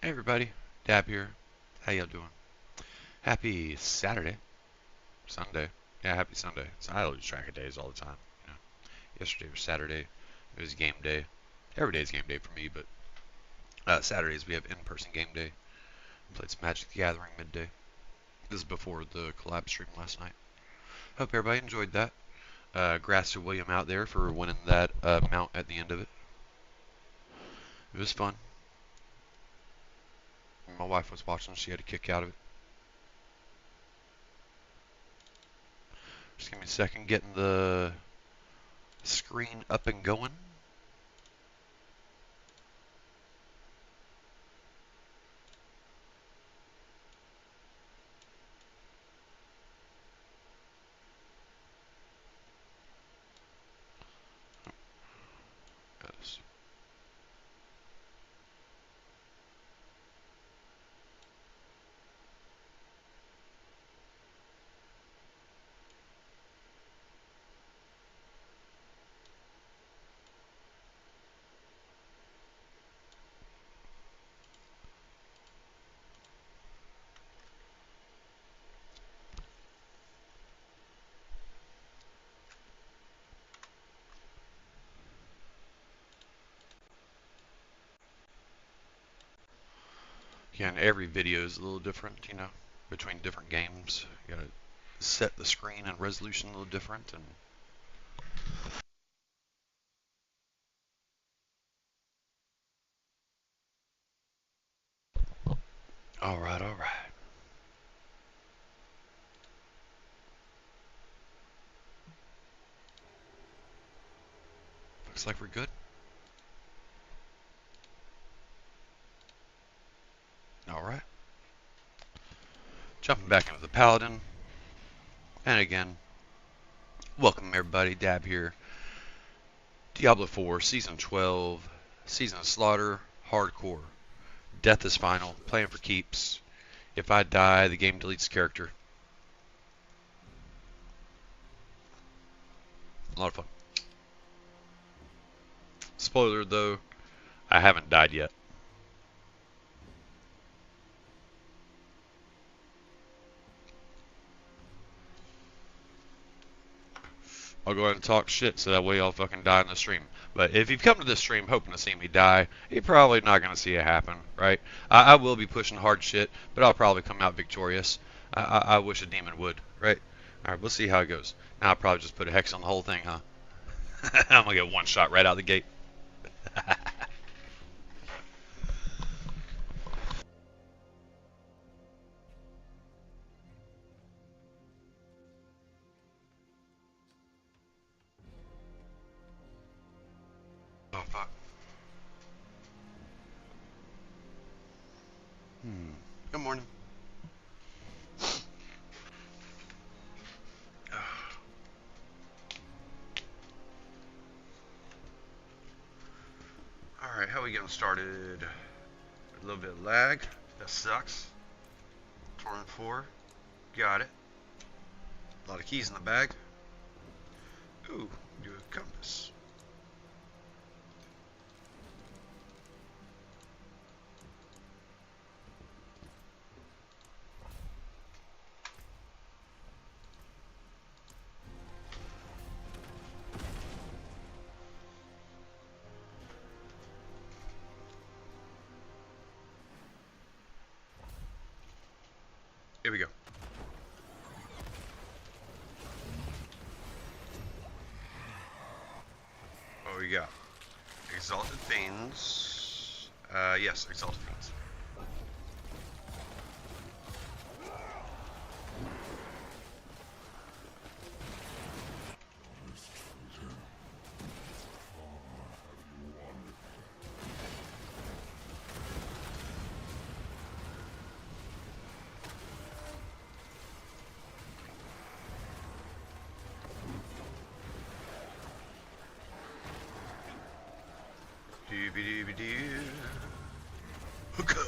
Hey everybody, Dab here. How y'all doing? Happy Saturday, Sunday. Yeah, happy Sunday. So I lose track of days all the time. You know, yesterday was Saturday. It was game day. Every day is game day for me, but Saturdays we have in-person game day. Played some Magic the Gathering midday. This is before the collab stream last night. Hope everybody enjoyed that. Grass to William out there for winning that mount at the end of it. It was fun. My wife was watching. She had a kick out of it. Just give me a second getting the screen up and going. Yes. Yeah, and every video is a little different, you know, between different games. You gotta set the screen and resolution a little different. And all right, all right. Looks like we're good. All right. Jumping back into the Paladin. And again, welcome everybody. Dab here. Diablo 4, Season 12, Season of Slaughter, Hardcore. Death is final. Playing for keeps. If I die, the game deletes character. A lot of fun. Spoiler though, I haven't died yet. I'll go ahead and talk shit so that way I'll fucking die in the stream. But if you've come to this stream hoping to see me die, you're probably not going to see it happen, right? I will be pushing hard shit, but I'll probably come out victorious. I wish a demon would, right? Alright, we'll see how it goes. Now I'll probably just put a hex on the whole thing, huh? I'm going to get one shot right out the gate. Oh, fuck. Good morning. Alright, how are we getting started? A little bit of lag. That sucks. Torrent 4. Got it. A lot of keys in the bag. Ooh, do a compass. Here we go. What we got? Exalted Fiends. Yes, Exalted Fiends. Dooby-dooby-doo. Hookah.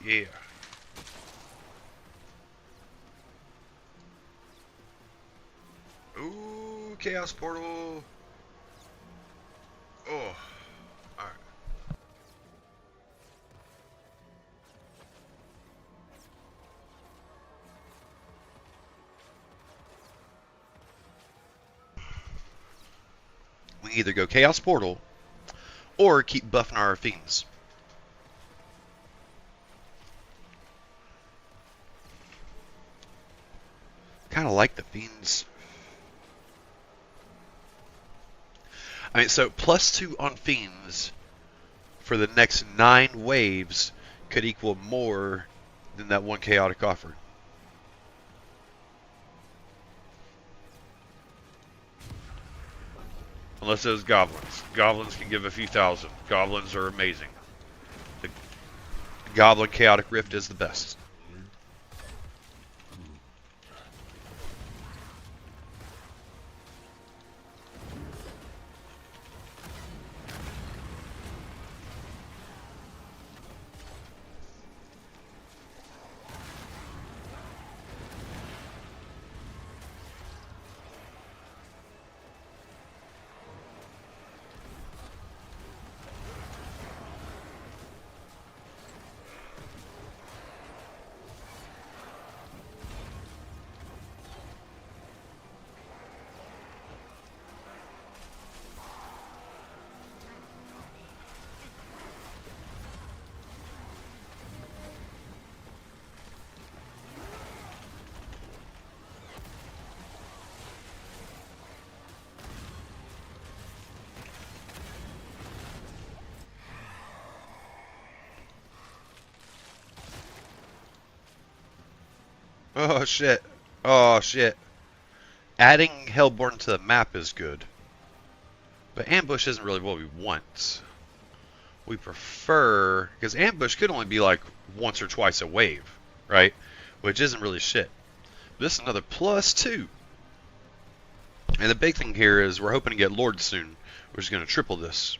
Yeah. Ooh, Chaos Portal. Oh. Alright. We can either go Chaos Portal or keep buffing our fiends. Kind of like the fiends. I mean, so +2 on fiends for the next 9 waves could equal more than that one chaotic offer. Unless those goblins. Goblins can give a few thousand. Goblins are amazing. The Goblin Chaotic Rift is the best. Oh shit. Oh shit. Adding Hellborn to the map is good. But ambush isn't really what we want. We prefer, because ambush could only be like once or twice a wave, right? Which isn't really shit. This is another +2. And the big thing here is we're hoping to get Lord soon, which is going to triple this.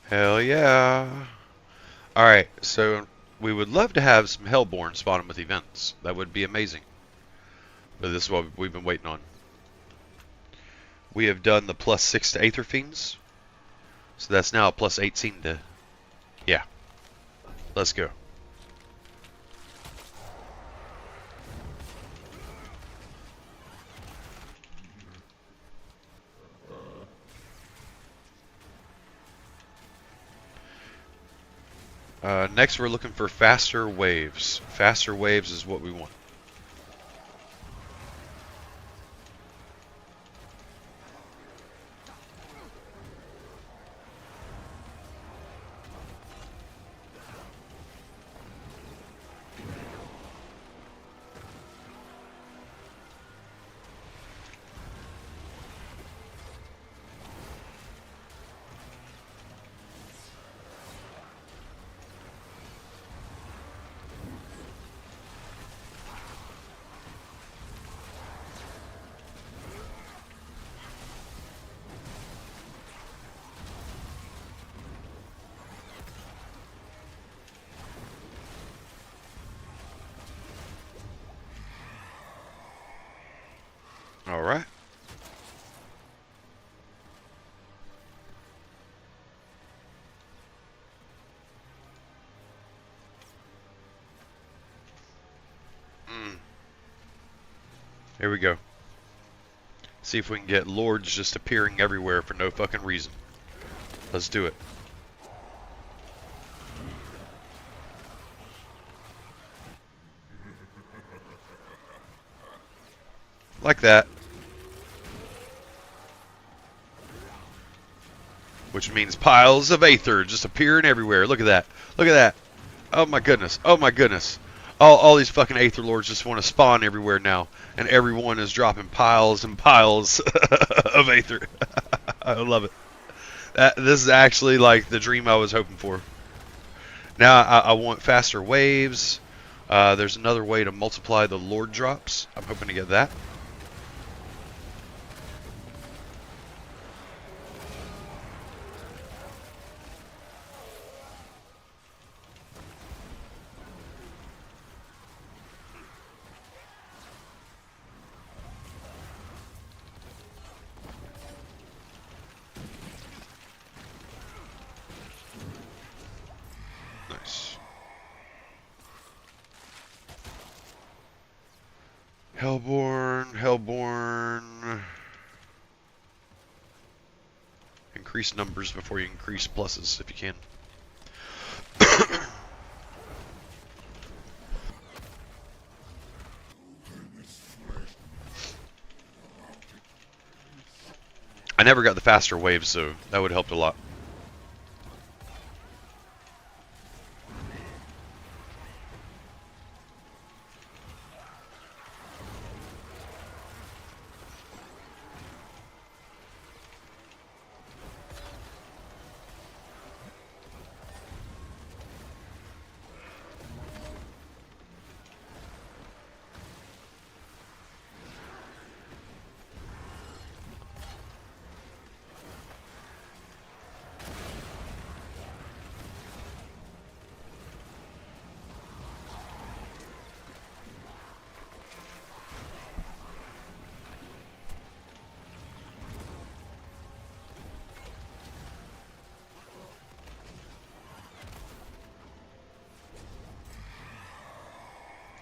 Hell yeah. Alright, so we would love to have some Hellborn spawning with events. That would be amazing. But this is what we've been waiting on. We have done the +6 to Aether Fiends. So that's now a +18 to... Yeah. Let's go. Next we're looking for faster waves. Faster waves is what we want. Alright. Here we go. See if we can get lords just appearing everywhere for no fucking reason. Let's do it. Like that. Which means piles of Aether just appearing everywhere. Look at that. Look at that. Oh my goodness. Oh my goodness. All these fucking Aether Lords just want to spawn everywhere now. And everyone is dropping piles and piles of Aether. I love it. This is actually like the dream I was hoping for. Now I want faster waves. There's another way to multiply the Lord drops. I'm hoping to get that. Nice. Hellborn. Increase numbers before you increase pluses if you can. I never got the faster waves, so that would have helped a lot.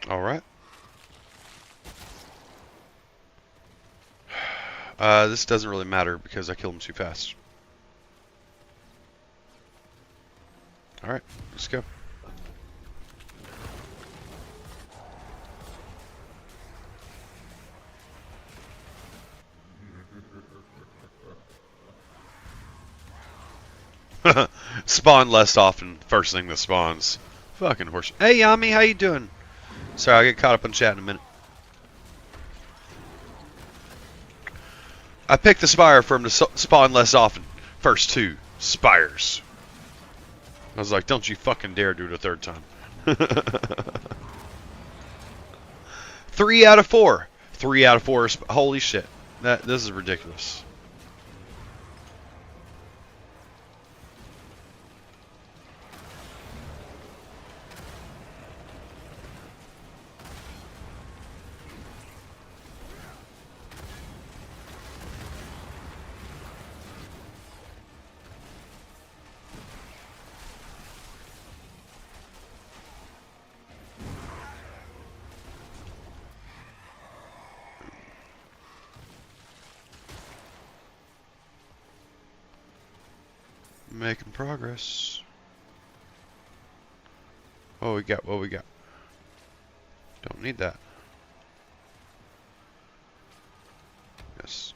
Alright. This doesn't really matter because I killed him too fast. Alright, let's go. Spawn less often, first thing that spawns. Fucking horse. Hey Yami, how you doing? Sorry, I'll get caught up on chat in a minute. I picked the Spire for him to spawn less often. First two Spires. I was like, don't you fucking dare do it a third time. 3 out of 4. 3 out of 4. Holy shit. This is ridiculous. Making progress. What we got? What we got? Don't need that. Yes.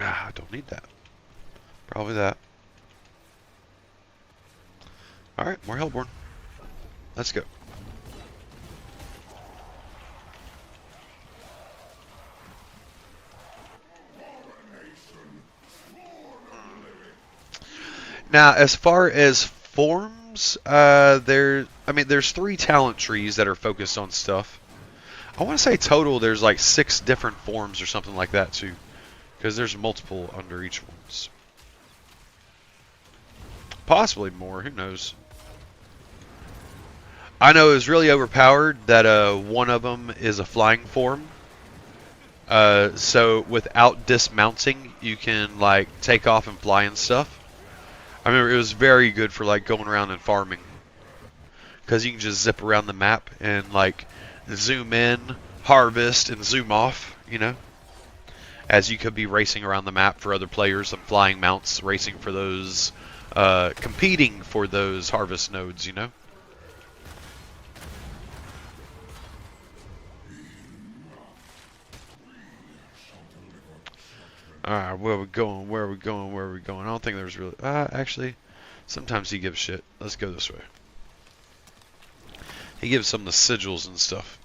Ah, I don't need that. Probably that. Alright, more Hellborn. Let's go. Now, as far as forms, there's 3 talent trees that are focused on stuff. I want to say total there's like 6 different forms or something like that too, because there's multiple under each ones. Possibly more, who knows. I know it's really overpowered that one of them is a flying form. So without dismounting, you can like take off and fly and stuff. I remember it was very good for like going around and farming, because you can just zip around the map and like zoom in, harvest, and zoom off, you know, as you could be racing around the map for other players and flying mounts racing for those, competing for those harvest nodes, you know. Alright, where are we going? Where are we going? Where are we going? I don't think there's really... actually, sometimes he gives shit. Let's go this way. He gives some of the sigils and stuff.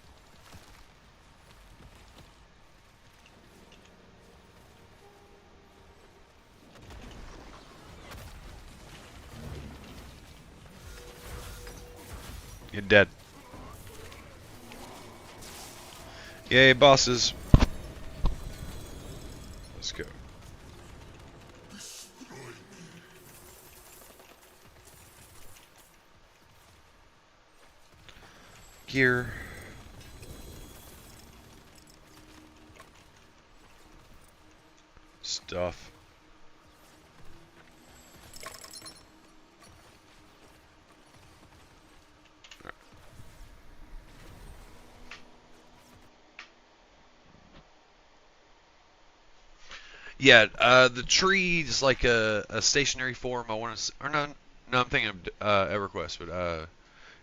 You're dead. Yay, bosses. Let's go. Gear. Stuff. Yeah, the tree is like a stationary form. I want to, or no, I'm thinking of EverQuest, but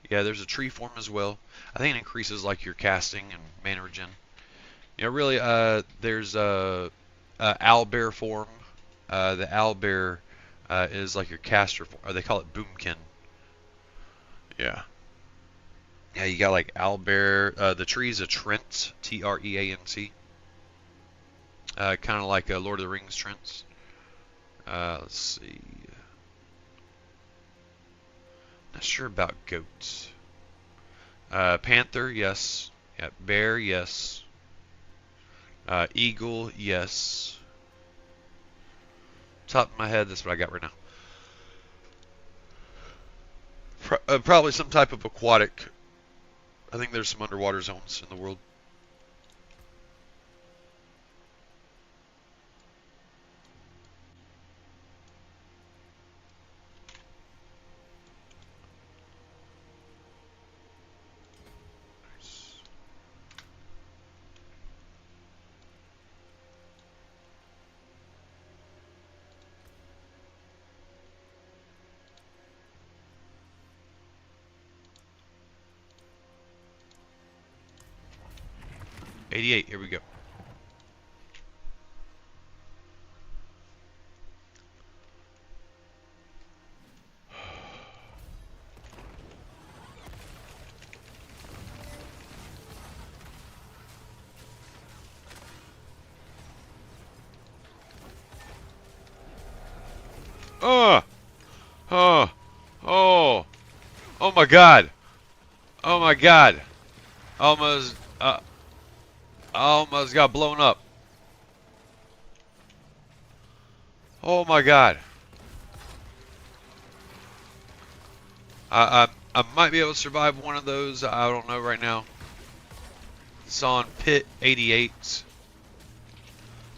yeah, there's a tree form as well. I think it increases like your casting and mana regen. You know, really, there's a owlbear form. The owlbear is like your caster form, or they call it boomkin. Yeah. Yeah, you got like owlbear. The tree is a Trent, Treant. Kind of like Lord of the Rings Trents. Let's see. Not sure about goats. Panther, yes. Yeah, bear, yes. Eagle, yes. Top of my head, that's what I got right now. Probably some type of aquatic. I think there's some underwater zones in the world. 88, here we go. Oh! Oh! Oh! Oh my god! Oh my god! Almost, almost got blown up. Oh my god! I might be able to survive one of those. I don't know right now. It's on pit 88.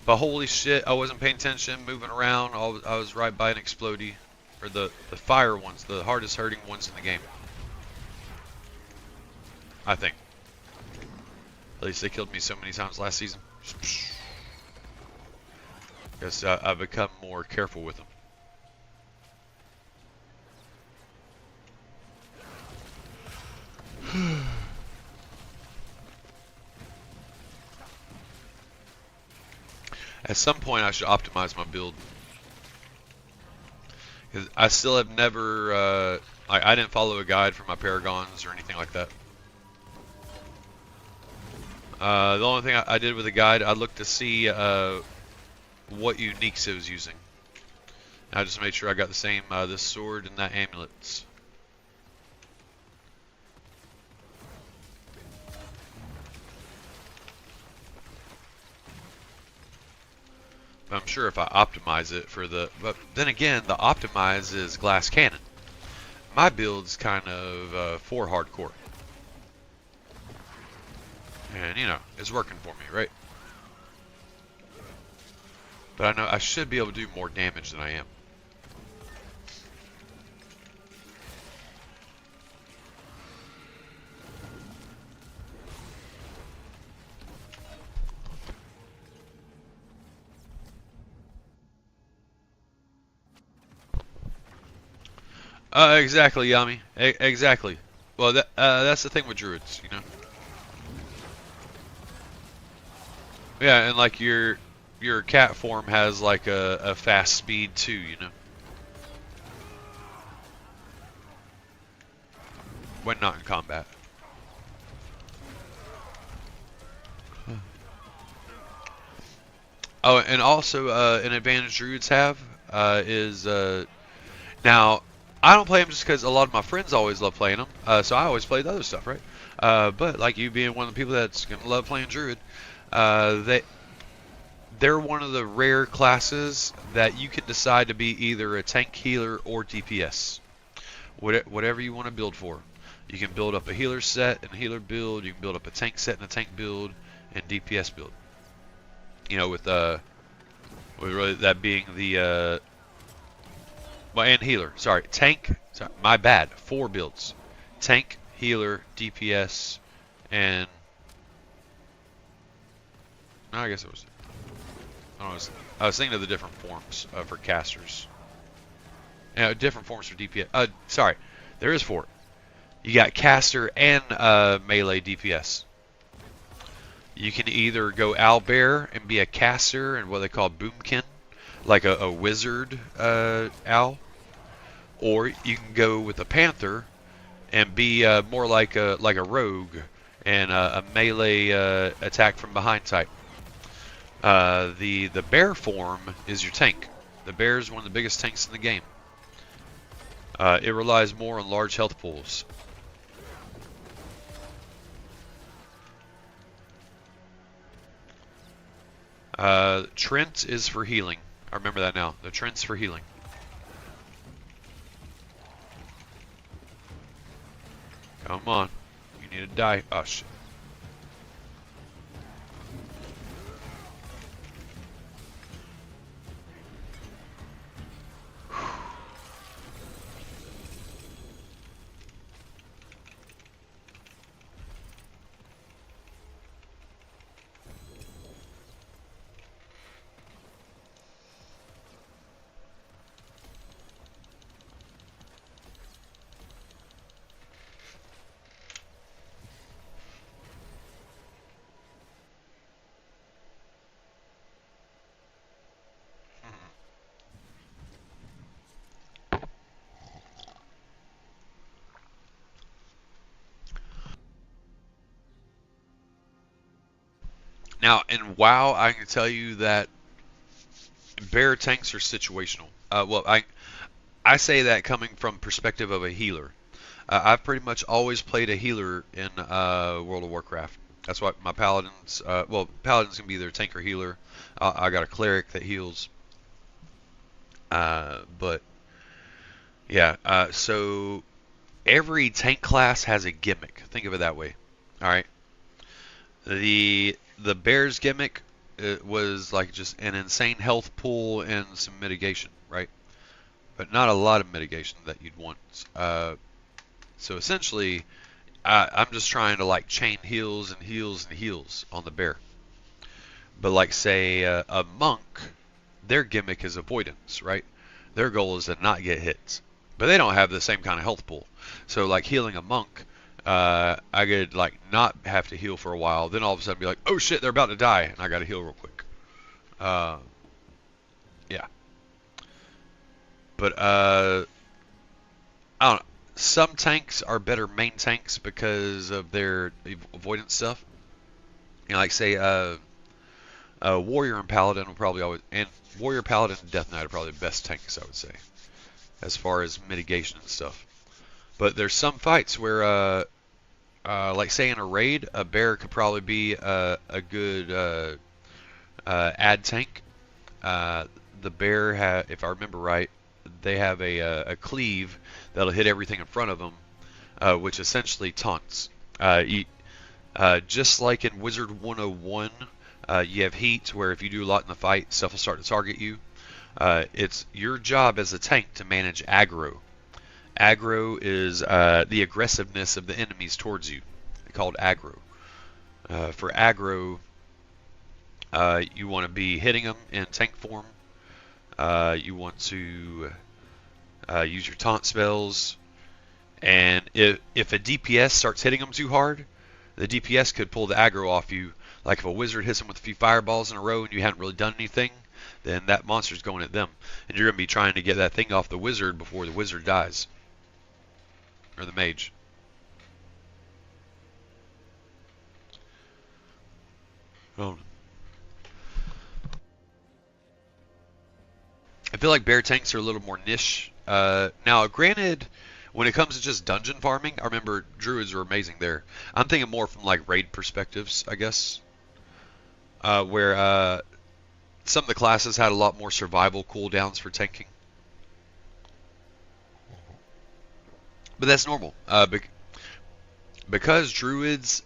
But holy shit, I wasn't paying attention, moving around. I was right by an explodey. Or the fire ones, the hardest hurting ones in the game. I think. At least they killed me so many times last season. Guess I've become more careful with them. At some point, I should optimize my build. Because I still have never, I didn't follow a guide for my Paragons or anything like that. The only thing I did with the guide, I looked to see what uniques it was using. And I just made sure I got the same, this sword and that amulets. I'm sure if I optimize it for the, but then again, the optimize is glass cannon. My build's kind of for hardcore, and you know it's working for me, right? But I know I should be able to do more damage than I am. Exactly, Yami. Exactly. Well, that's the thing with druids, you know. Yeah, and like your cat form has like a fast speed too, you know. When not in combat. Oh, and also an advantage druids have is now I don't play them just because a lot of my friends always love playing them, so I always play the other stuff, right? But like you being one of the people that's gonna love playing druid, they're one of the rare classes that you can decide to be either a tank healer or DPS, whatever you want to build for. You can build up a healer set and a healer build. You can build up a tank set and a tank build and DPS build. You know, with really that being the well, and healer. Sorry, tank. Sorry, my bad. 4 builds: tank, healer, DPS, and no, I guess it was. I was thinking of the different forms for casters. Different forms for DPS. Sorry, there is 4. You got caster and melee DPS. You can either go owlbear and be a caster and what they call boomkin, like a wizard owl, or you can go with a panther and be more like a rogue and a melee attack from behind type. The bear form is your tank. The bear is one of the biggest tanks in the game. It relies more on large health pools. Trent is for healing. I remember that now. The Trent's for healing. Come on. You need to die. Oh, shit. Now, in WoW, I can tell you that bear tanks are situational. I say that coming from perspective of a healer. I've pretty much always played a healer in World of Warcraft. That's why my paladins, paladins can be either tank or healer. I got a cleric that heals. But yeah, so every tank class has a gimmick. Think of it that way. All right. The bear's gimmick was like just an insane health pool and some mitigation, right? But not a lot of mitigation that you'd want. So essentially, I'm just trying to like chain heals and heals and heals on the bear. But like say a monk, their gimmick is avoidance, right? Their goal is to not get hits, but they don't have the same kind of health pool. So like healing a monk, I could like not have to heal for a while, then all of a sudden be like, oh shit, they're about to die, and I got to heal real quick. Yeah. But I don't know. Some tanks are better main tanks because of their avoidance stuff. You know, like say Warrior and Paladin will probably always, and Warrior, Paladin, and Death Knight are probably the best tanks, I would say, as far as mitigation and stuff. But there's some fights where, like say in a raid, a bear could probably be a good ad tank. The bear, if I remember right, they have a cleave that'll hit everything in front of them, which essentially taunts. Just like in Wizard 101, you have heat, where if you do a lot in the fight, stuff will start to target you. It's your job as a tank to manage aggro. Aggro is the aggressiveness of the enemies towards you, called aggro. For aggro, you want to be hitting them in tank form. You want to use your taunt spells, and if a DPS starts hitting them too hard, the DPS could pull the aggro off you. Like if a wizard hits them with a few fireballs in a row and you haven't really done anything, then that monster's going at them, and you're going to be trying to get that thing off the wizard before the wizard dies, or the mage. Oh. I feel like bear tanks are a little more niche. Now, granted, when it comes to just dungeon farming, I remember druids were amazing there. I'm thinking more from like raid perspectives, I guess, where some of the classes had a lot more survival cooldowns for tanking. But that's normal, because druids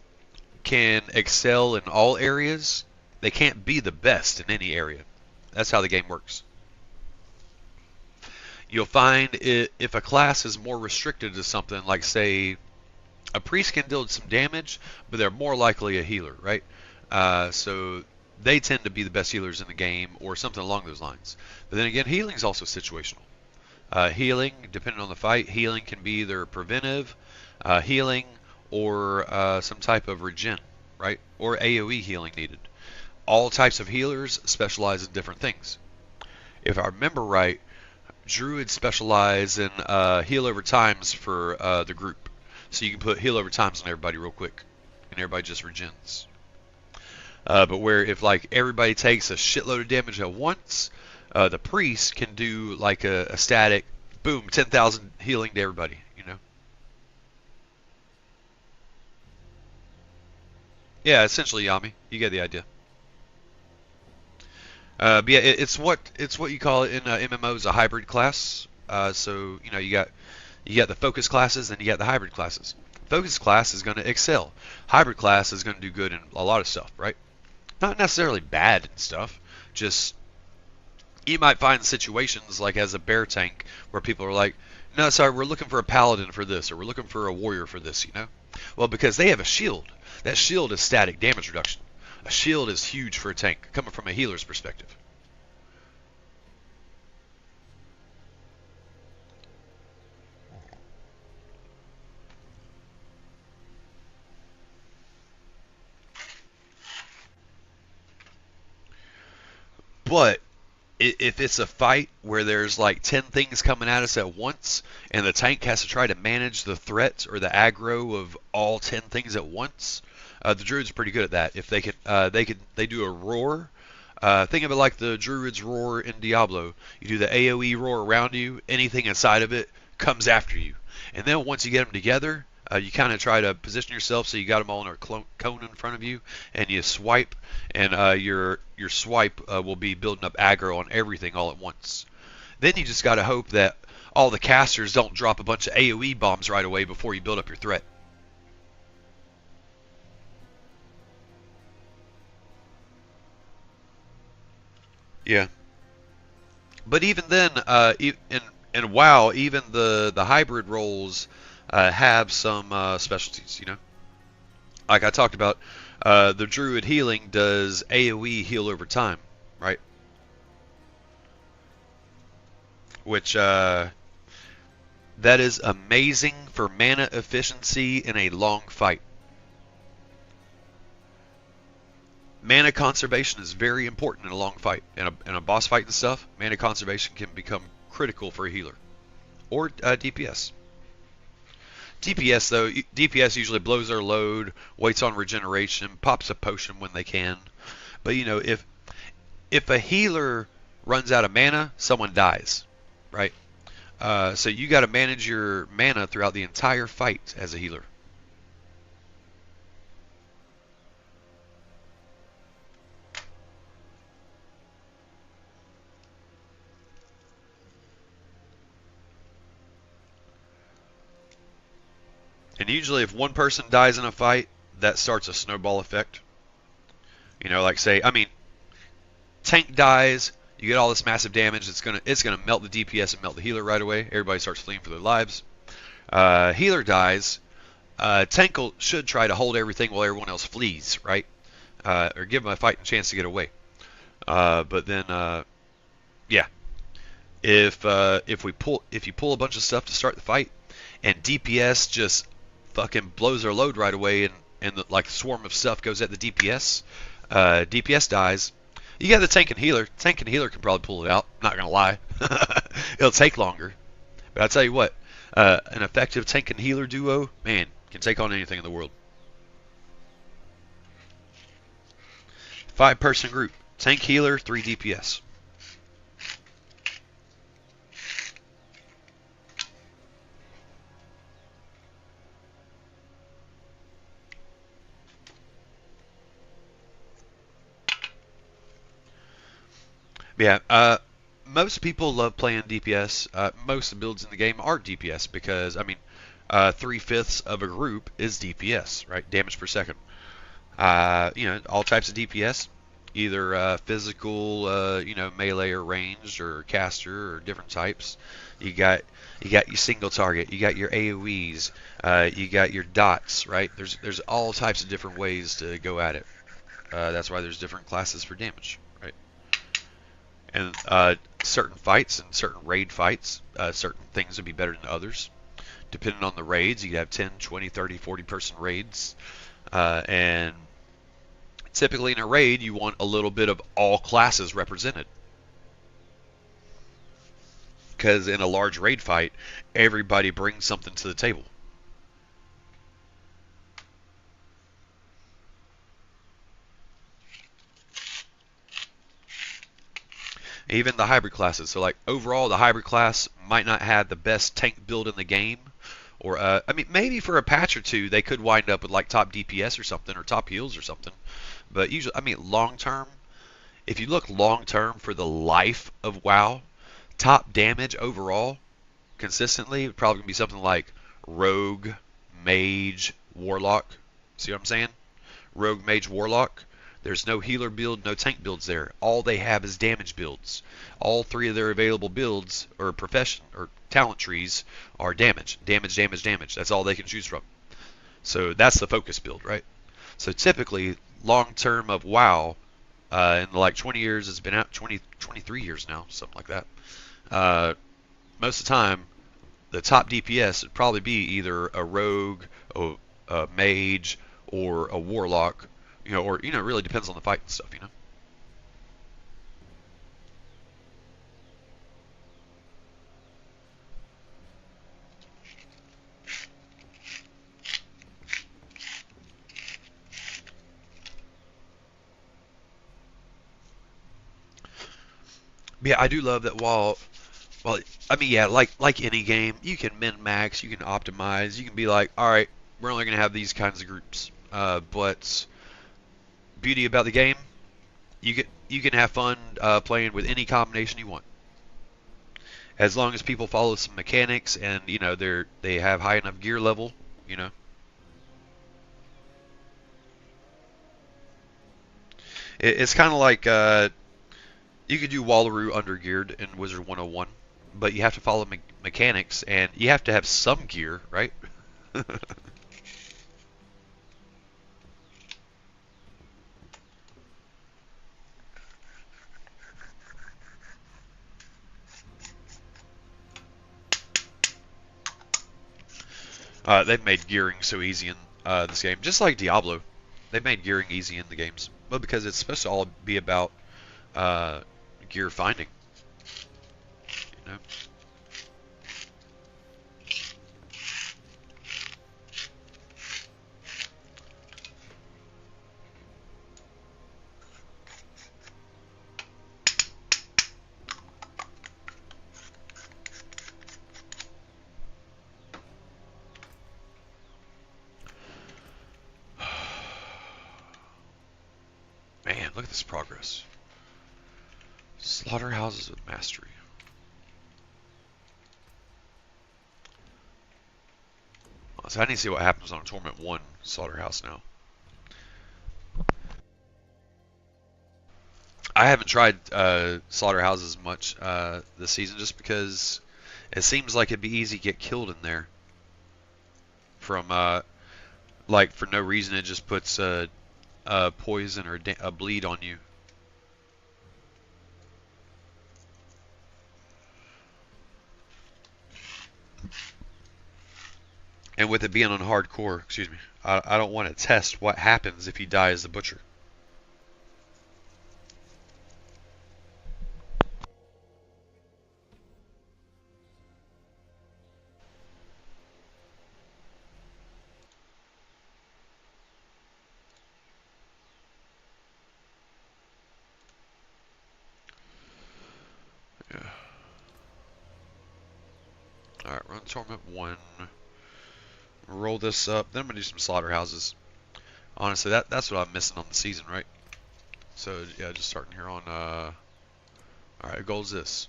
can excel in all areas. They can't be the best in any area. That's how the game works. You'll find if a class is more restricted to something, like say a priest can deal some damage, but they're more likely a healer, right? So they tend to be the best healers in the game, or something along those lines. But then again, healing is also situational. Healing, depending on the fight, healing can be either preventive healing or some type of regen, right? Or AoE healing needed. All types of healers specialize in different things. If I remember right, druids specialize in heal over times for the group. So you can put heal over times on everybody real quick, and everybody just regens. But where if like everybody takes a shitload of damage at once, the priest can do like a static, boom, 10,000 healing to everybody, you know? Yeah, essentially Yami. You get the idea. But yeah, it's what you call it in MMOs, a hybrid class. So you know you got the focus classes and you got the hybrid classes. Focus class is going to excel. Hybrid class is going to do good in a lot of stuff, right? Not necessarily bad and stuff. Just you might find situations like as a bear tank where people are like, no, sorry, we're looking for a paladin for this, or we're looking for a warrior for this, you know? Well, because they have a shield. That shield is static damage reduction. A shield is huge for a tank, coming from a healer's perspective. But if it's a fight where there's like 10 things coming at us at once, and the tank has to try to manage the threats or the aggro of all 10 things at once, The druids are pretty good at that. If they do a roar. Think of it like the druids roar in Diablo. You do the AoE roar around you. Anything inside of it comes after you. And then once you get them together, you kind of try to position yourself so you got them all in a cone in front of you, and you swipe, and your swipe will be building up aggro on everything all at once. Then you just got to hope that all the casters don't drop a bunch of AoE bombs right away before you build up your threat. Yeah. But even then, in WoW, even the hybrid roles have some specialties. Like I talked about, the druid healing does AoE heal over time, right? Which that is amazing for mana efficiency in a long fight. Mana conservation is very important in a long fight. In a boss fight and stuff, mana conservation can become critical for a healer. Or DPS. DPS though, DPS usually blows their load, waits on regeneration, pops a potion when they can. But if a healer runs out of mana, someone dies, right? So you got to manage your mana throughout the entire fight as a healer. And usually if one person dies in a fight, that starts a snowball effect. Like say, tank dies, you get all this massive damage, it's gonna melt the DPS and melt the healer right away. Everybody starts fleeing for their lives. Healer dies, tank should try to hold everything while everyone else flees, right? Or give them a fighting chance to get away. But then, yeah, if you pull a bunch of stuff to start the fight, and DPS just fucking blows their load right away, and like a swarm of stuff goes at the DPS, DPS dies. You got the tank and healer. Tank and healer can probably pull it out. Not gonna lie, it'll take longer, but I'll tell you what, an effective tank and healer duo, man, can take on anything in the world. 5-person group, tank healer, 3 DPS. Yeah, most people love playing DPS. Most of the builds in the game are DPS because, 3/5 of a group is DPS, right? Damage per second. All types of DPS, either physical, melee or ranged or caster or different types. You got your single target, you got your AoEs, you got your dots, right? There's all types of different ways to go at it. That's why there's different classes for damage, right? And certain fights and certain raid fights, certain things would be better than others. Depending on the raids, you have 10, 20, 30, 40-person raids. And typically in a raid, you want a little bit of all classes represented. Because in a large raid fight, everybody brings something to the table. Even the hybrid classes. So like overall, the hybrid class might not have the best tank build in the game. Or maybe for a patch or two, they could wind up with like top DPS or something, or top heals or something. But usually, long term, if you look long term for the life of WoW, top damage overall, consistently, would probably be something like Rogue, Mage, Warlock. See what I'm saying? Rogue, Mage, Warlock. There's no healer build, no tank builds there. All they have is damage builds. All 3 of their available builds or profession or talent trees are damage, damage, damage, damage. That's all they can choose from. So that's the focus build, right? So typically, long term of WoW, in like 20 years, it's been out 23 years now, something like that. Most of the time, the top DPS would probably be either a rogue, a mage, or a warlock. It really depends on the fight and stuff. Yeah, I do love that well, I mean, yeah, like any game, you can min max, you can optimize, you can be like, all right, we're only gonna have these kinds of groups. But beauty about the game, you can have fun playing with any combination you want, as long as people follow some mechanics and they have high enough gear level. You know, it's kind of like you could do Wallaroo undergeared in Wizard 101, but you have to follow mechanics and you have to have some gear, right? They've made gearing so easy in this game, just like Diablo. They've made gearing easy in the games, well, because it's supposed to all be about uh, gear finding. You know? Man, look at this progress. Slaughterhouses with mastery. So I need to see what happens on Torment 1 Slaughterhouse now. I haven't tried Slaughterhouses much this season just because it seems like it'd be easy to get killed in there from like for no reason. It just puts poison or a bleed on you. And with it being on hardcore, excuse me, I don't want to test what happens if you die as the butcher. Yeah. All right, run Torment 1. Roll this up. Then I'm gonna do some Slaughterhouses. Honestly, that's what I'm missing on the season, right? So yeah, just starting here on. All right, goal is this: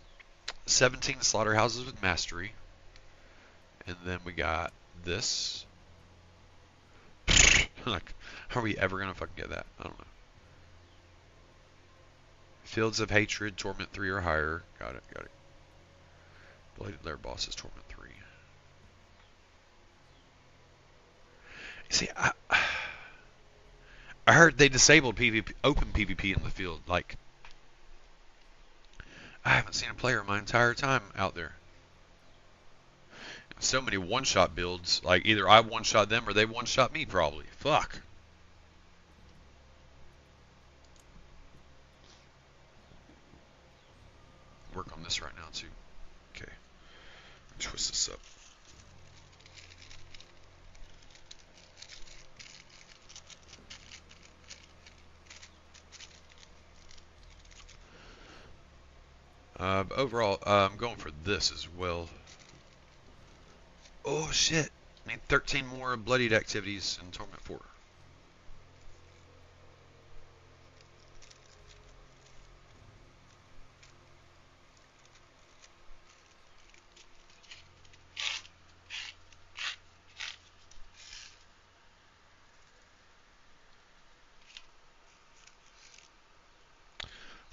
17 Slaughterhouses with mastery, and then we got this. Like, are we ever gonna fucking get that? I don't know. Fields of Hatred, Torment 3 or higher. Got it, got it. Bladed Lair boss is Torment 3. You see, I heard they disabled PvP, open PvP in the field. Like, I haven't seen a player my entire time out there. So many one-shot builds. Like, either I one-shot them or they one-shot me, probably. Fuck. Work on this right now, too. Okay. Twist this up. But overall, I'm going for this as well. Oh, shit. I need 13 more bloodied activities in Torment 4.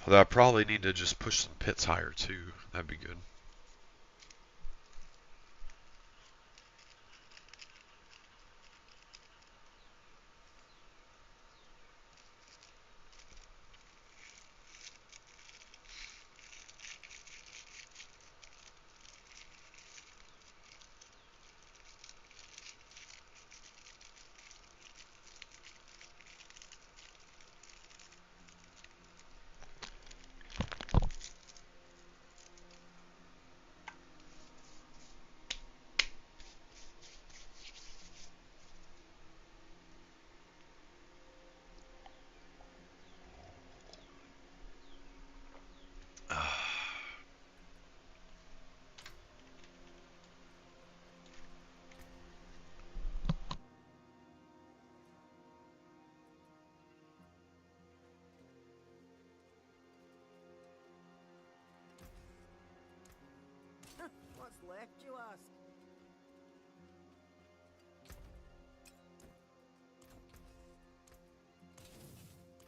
Although I probably need to just push some pits higher, too. That'd be good. What's left, you ask?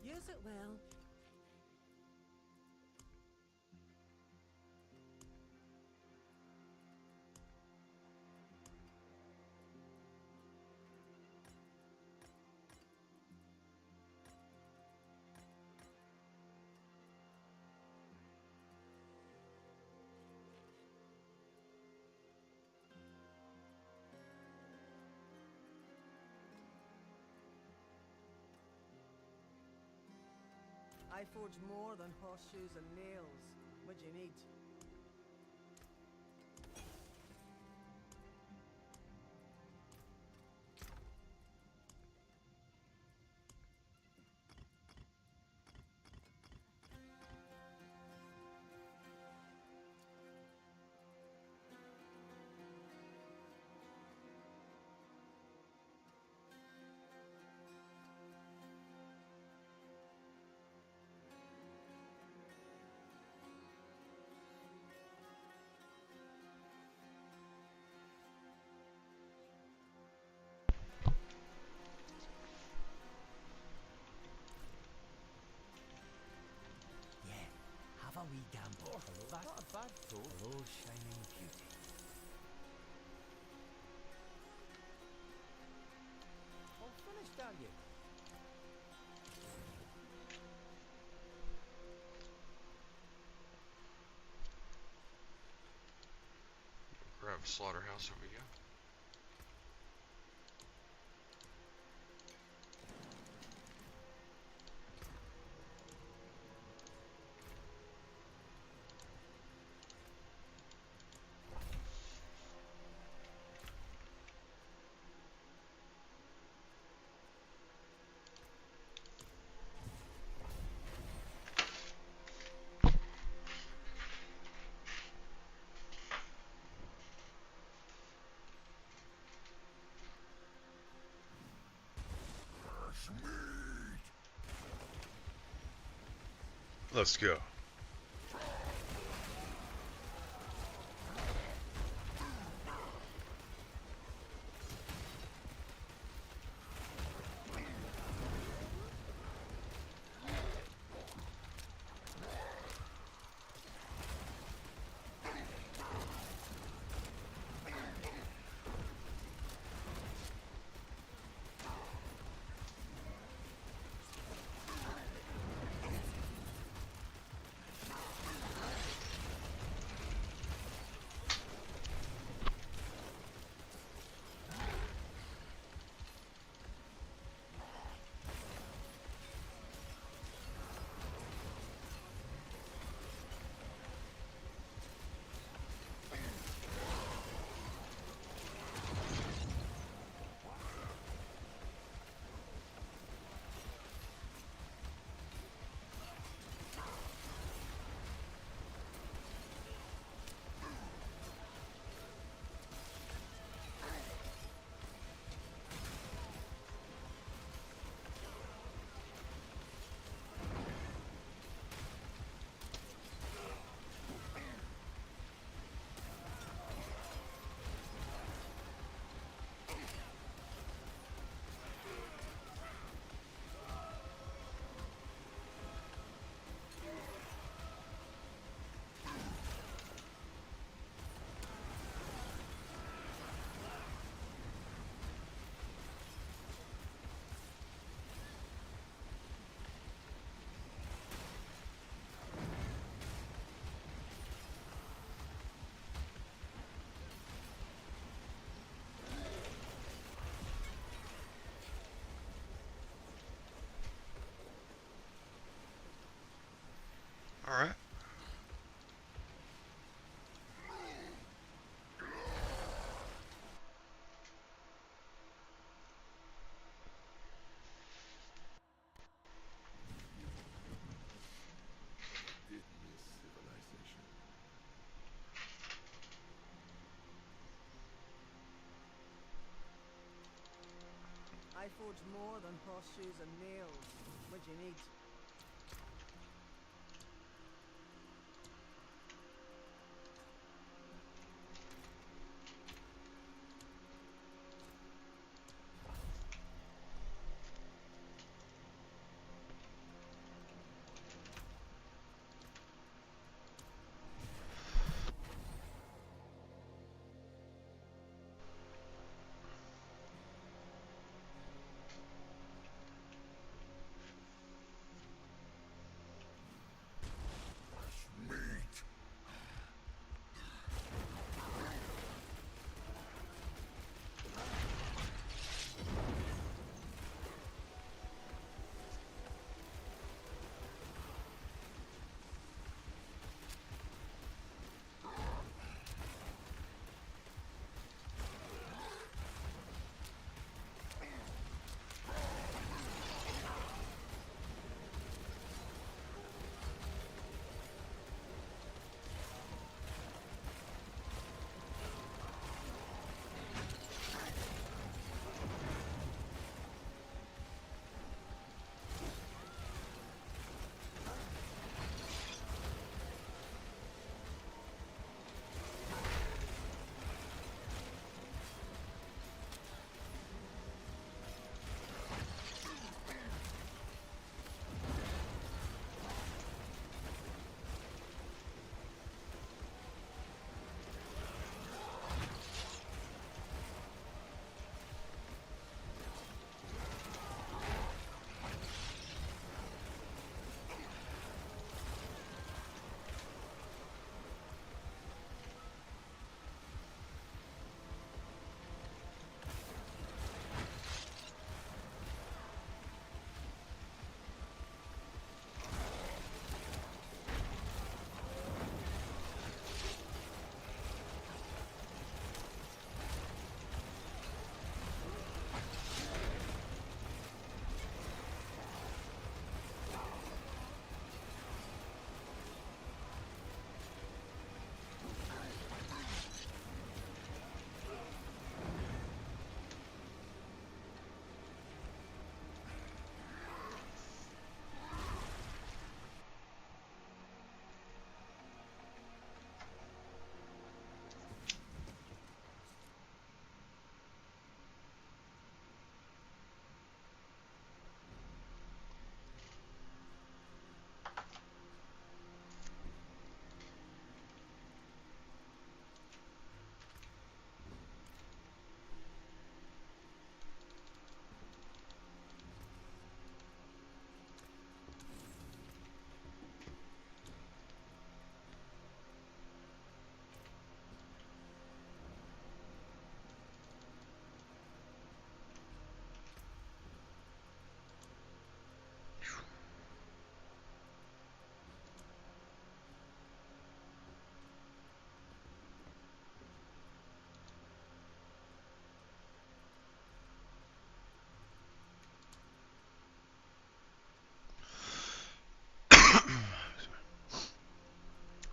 Use it well. I forge more than horseshoes and nails. What do you need? Have a wee gamble. Oh, hello, not a bad thought. Hello, shining beauty. All finished, are you? Grab slaughterhouse over here. Let's go. All right. Did miss civilization. I forge more than horseshoes and nails. What do you need?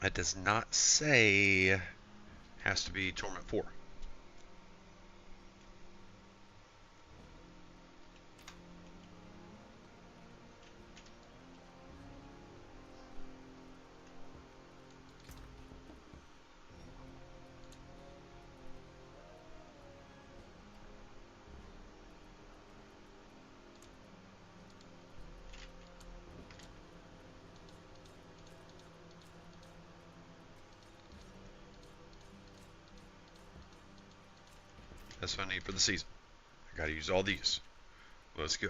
That does not say has to be Torment 4. That's what I need for the season. I gotta use all these. Let's go.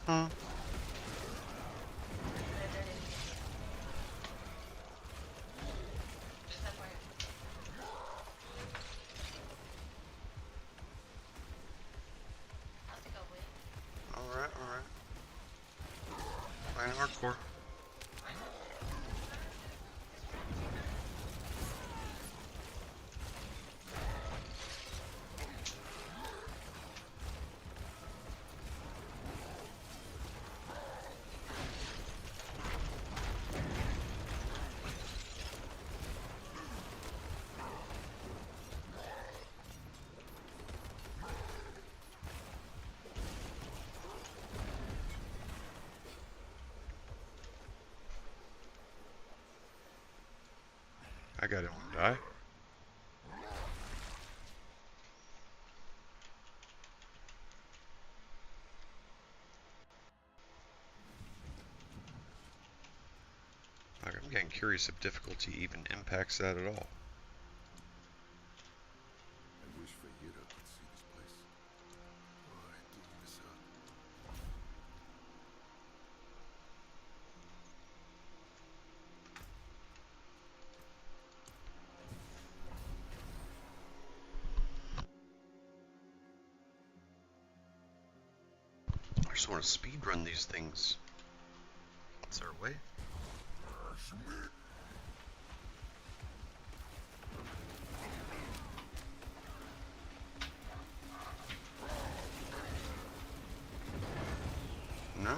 Huh? Alright, alright. Playing hardcore. I got it on die. Like, I'm getting curious if difficulty even impacts that at all. I wish Vegeta could see this place. Why did he miss out? I just want to speed run these things. Is there a way? No?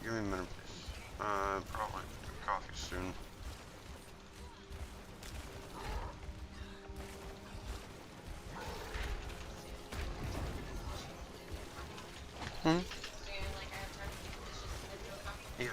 Give me a minute, please. Probably coffee soon. Hmm? Yeah.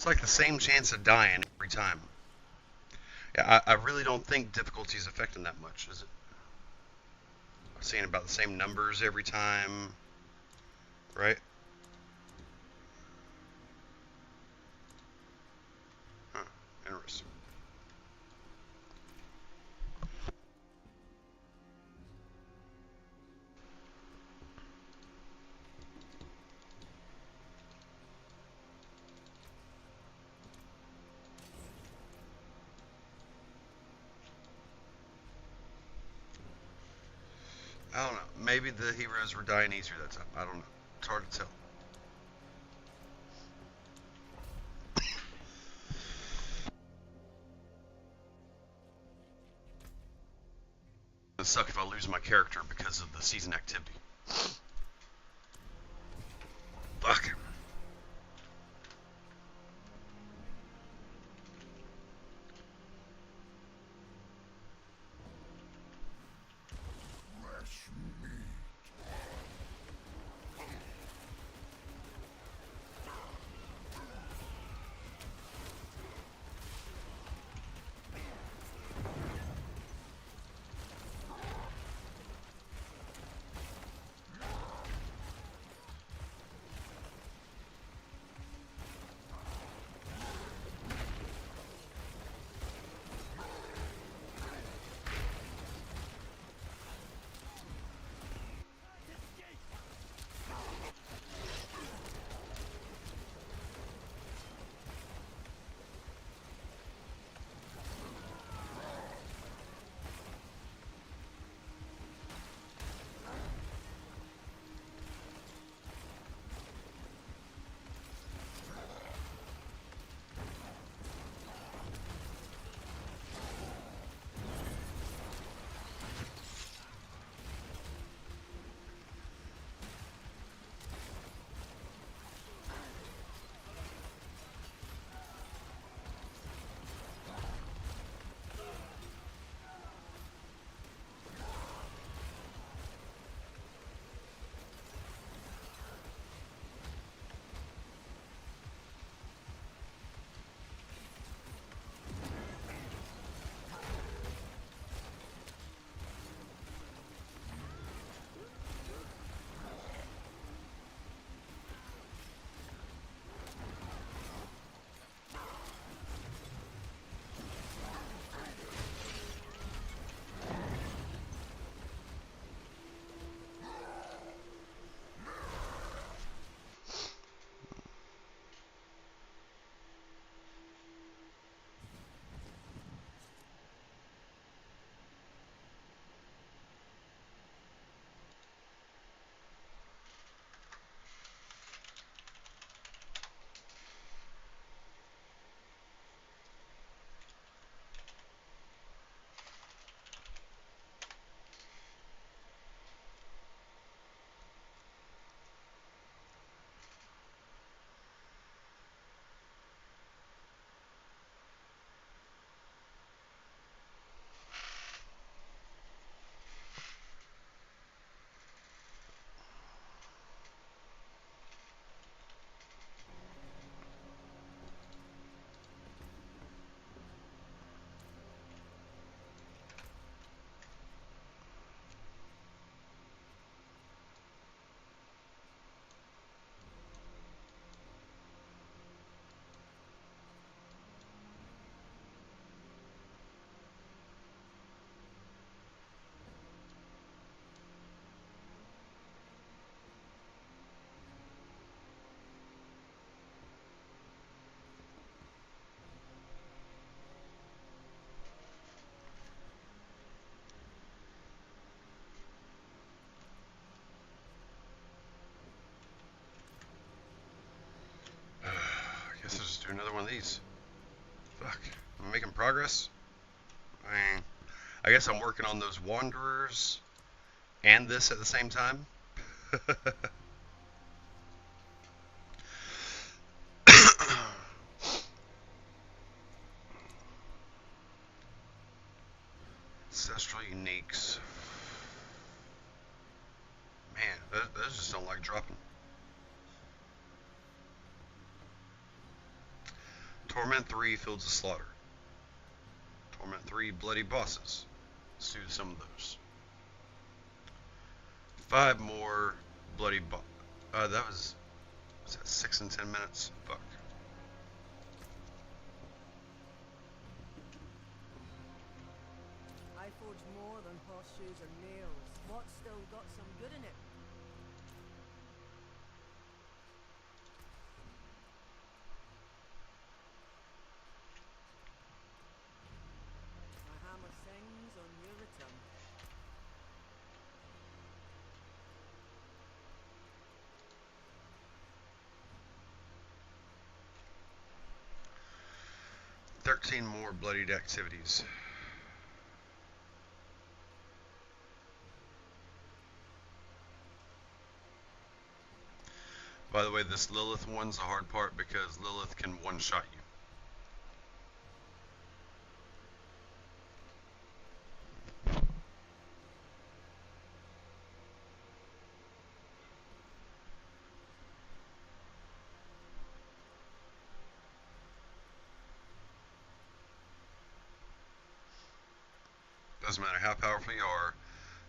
It's like the same chance of dying every time. Yeah, I really don't think difficulty is affecting that much, is it? I'm seeing about the same numbers every time, right? Huh, interesting. I don't know. Maybe the heroes were dying easier that time. I don't know. It's hard to tell. It'd suck if I lose my character because of the season activity. Fuck. I guess I'll just do another one of these. Fuck. I'm making progress. I mean, I guess I'm working on those Wanderers and this at the same time. Ancestral Uniques. Man, those just don't like dropping. Torment 3 Fields of Slaughter. Torment 3 Bloody Bosses. Let's do some of those. 5 more Bloody that was that 6 and 10 minutes? Fuck. I forge more than horseshoes and nails. What's still got some good in it? My hammer sings on your return. "13 more bloodied activities." By the way, this Lilith one's the hard part because Lilith can one-shot you. Doesn't matter how powerful you are,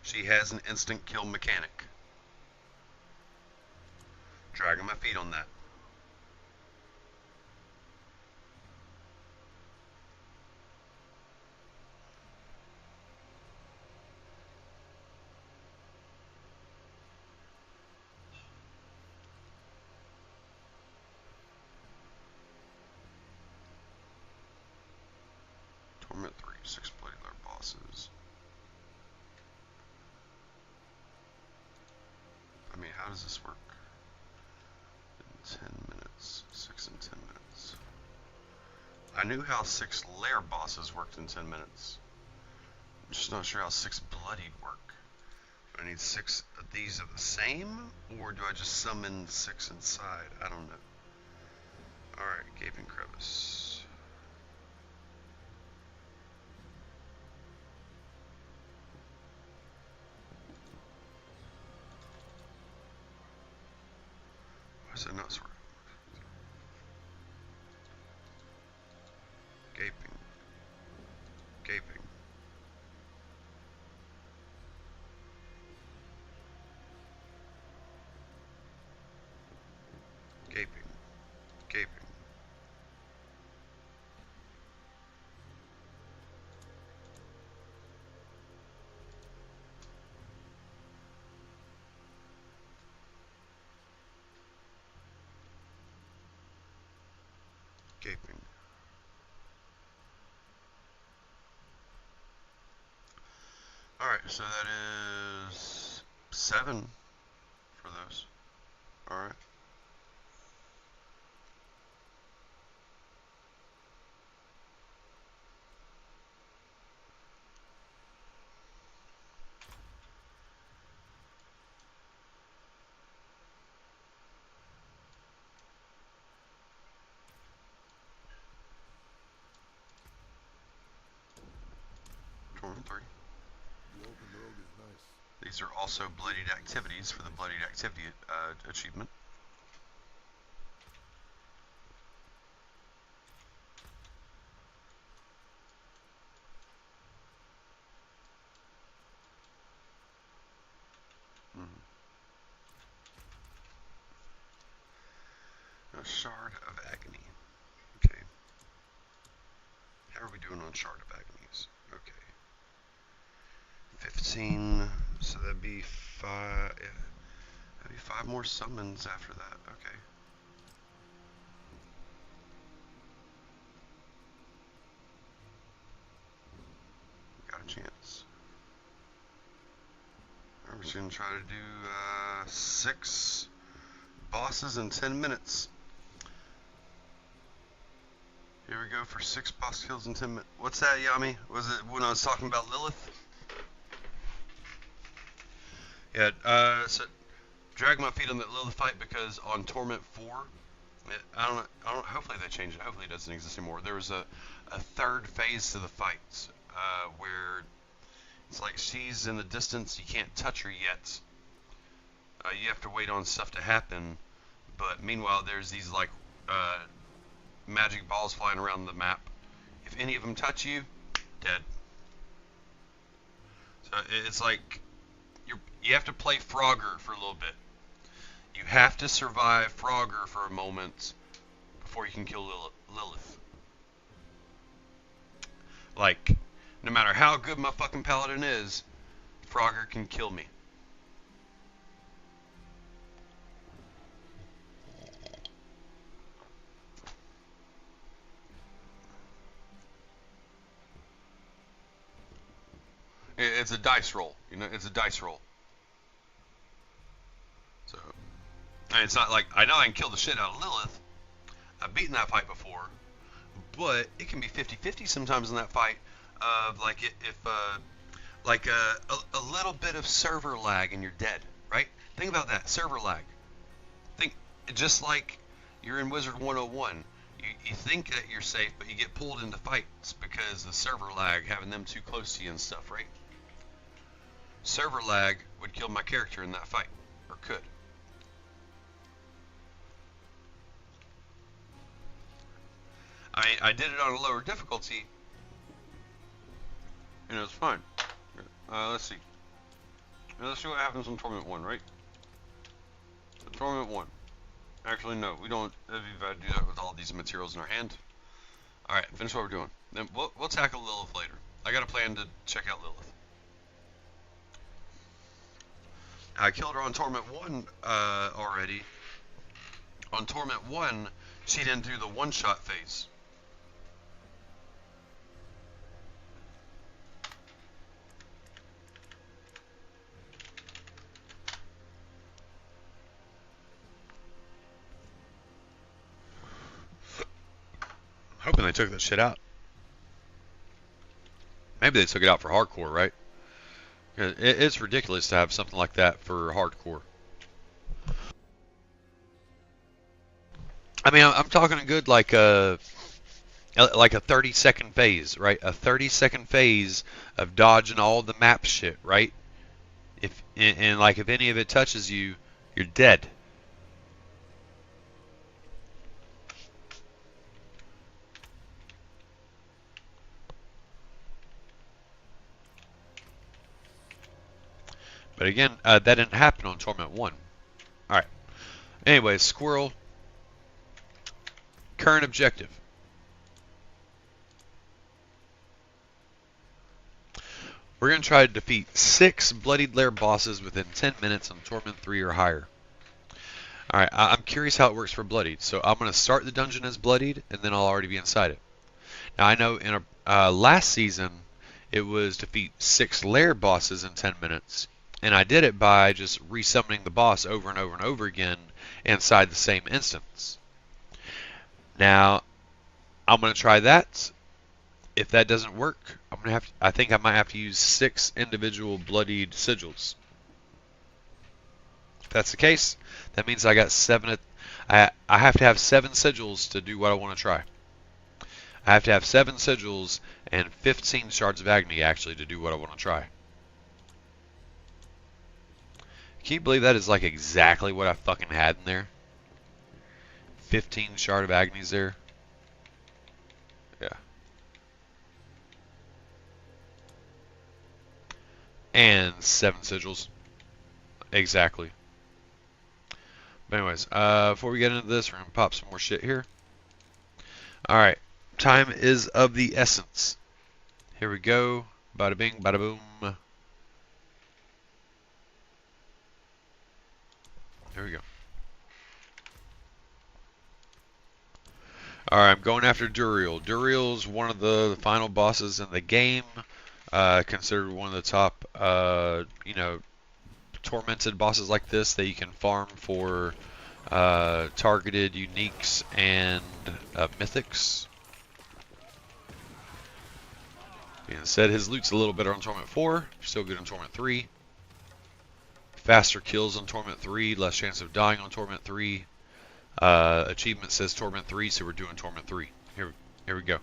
she has an instant kill mechanic. Dragging my feet on that. Torment 3, 6 bloody lair bosses. I mean, how does this work? In 10 minutes. 6 and 10 minutes. I knew how 6 lair bosses worked in 10 minutes. I'm just not sure how 6 bloodied work. Do I need 6 of these of the same? Or do I just summon 6 inside? I don't know. Alright, Gaping Crevice. Why is that not sorted? Gaping. Gaping. Gaping. Gaping. Gaping. Alright, so that is 7 for those. Alright. Torment 3. The open road is nice. These are also bloodied activities for the bloodied activity achievement. A Shard of Agony. Okay. How are we doing on Shard of Agonies? Okay. 15. So that'd be 5. Yeah, that'd be 5 more summons after that. Okay. Got a chance. We're just gonna try to do 6 bosses in 10 minutes. Here we go for 6 boss kills in 10 minutes. What's that, Yami? Was it when I was talking about Lilith? Yeah, so drag my feet on that Lilith fight because on Torment 4, I don't, hopefully they changed it. Hopefully it doesn't exist anymore. There was a third phase to the fight where it's like she's in the distance. You can't touch her yet. You have to wait on stuff to happen. But meanwhile, there's these like magic balls flying around the map. If any of them touch you, dead. So it's like you have to play Frogger for a little bit. You have to survive Frogger for a moment before you can kill Lilith. Like, no matter how good my fucking Paladin is, Frogger can kill me. It's a dice roll, you know. It's a dice roll. So, and it's not like I know I can kill the shit out of Lilith. I've beaten that fight before, but it can be 50-50 sometimes in that fight. Like a little bit of server lag and you're dead, right? Think about that, server lag. Think just like you're in Wizard 101. You think that you're safe, but you get pulled into fights because of server lag, having them too close to you and stuff, right? Server lag would kill my character in that fight, or could. I did it on a lower difficulty, and it was fine. Let's see. Let's see what happens in Torment 1, right? So Torment 1. Actually, no, we don't have to do that with all these materials in our hand. Alright, finish what we're doing. Then we'll tackle Lilith later. I got a plan to check out Lilith. I killed her on Torment 1 already. On Torment 1, she didn't do the one-shot phase. Hoping they took that shit out. Maybe they took it out for hardcore, right? It's ridiculous to have something like that for hardcore. I mean, I'm talking a good like a 30-second phase, right? A 30-second phase of dodging all the map shit, right? And like if any of it touches you, you're dead. But again, that didn't happen on Torment 1. Alright. Anyway, Squirrel. Current objective. We're going to try to defeat 6 Bloodied Lair bosses within 10 minutes on Torment 3 or higher. Alright, I'm curious how it works for Bloodied. So I'm going to start the dungeon as Bloodied, and then I'll already be inside it. Now I know in last season, it was defeat 6 Lair bosses in 10 minutes. And I did it by just resummoning the boss over and over and over again inside the same instance. Now, I'm going to try that. If that doesn't work, I think I might have to use 6 individual bloodied sigils. If that's the case, that means I got 7. I have to have 7 sigils to do what I want to try. I have to have 7 sigils and 15 shards of agony actually to do what I want to try. Can you believe that is like exactly what I fucking had in there? 15 shard of agonies there. Yeah. And 7 sigils. Exactly. But anyways, before we get into this, we're going to pop some more shit here. Alright. Time is of the essence. Here we go. Bada bing, bada boom. Here we go. Alright, I'm going after Duriel. Duriel's one of the final bosses in the game. Considered one of the top, tormented bosses like this that you can farm for targeted uniques and mythics. Being said, his loot's a little better on Torment 4, still good on Torment 3. Faster kills on Torment 3, less chance of dying on Torment 3. Achievement says Torment 3, so we're doing Torment 3. Here we go.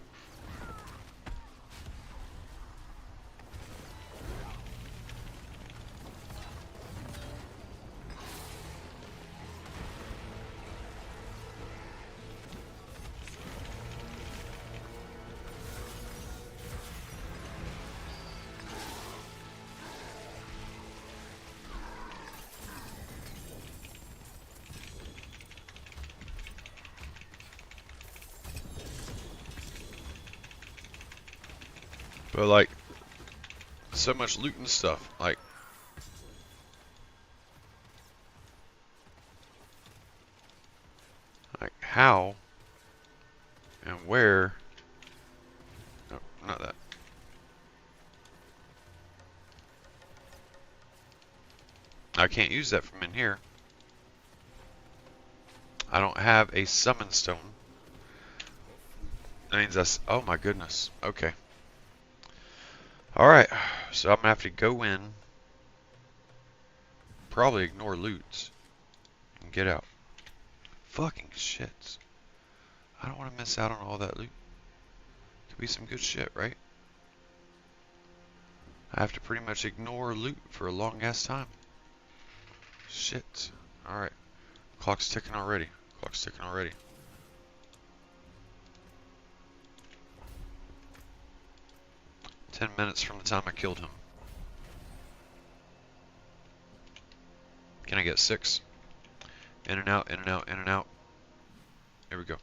But like, so much loot and stuff. Like how and where? No, not that. I can't use that from in here. I don't have a summon stone. That means that's, oh my goodness. Okay. Alright, so I'm gonna have to go in, probably ignore loot, and get out. Fucking shit. I don't want to miss out on all that loot. Could be some good shit, right? I have to pretty much ignore loot for a long ass time. Shit. Alright. Clock's ticking already. Clock's ticking already. "10 minutes from the time I killed him." Can I get 6? In and out, in and out, in and out. Here we go.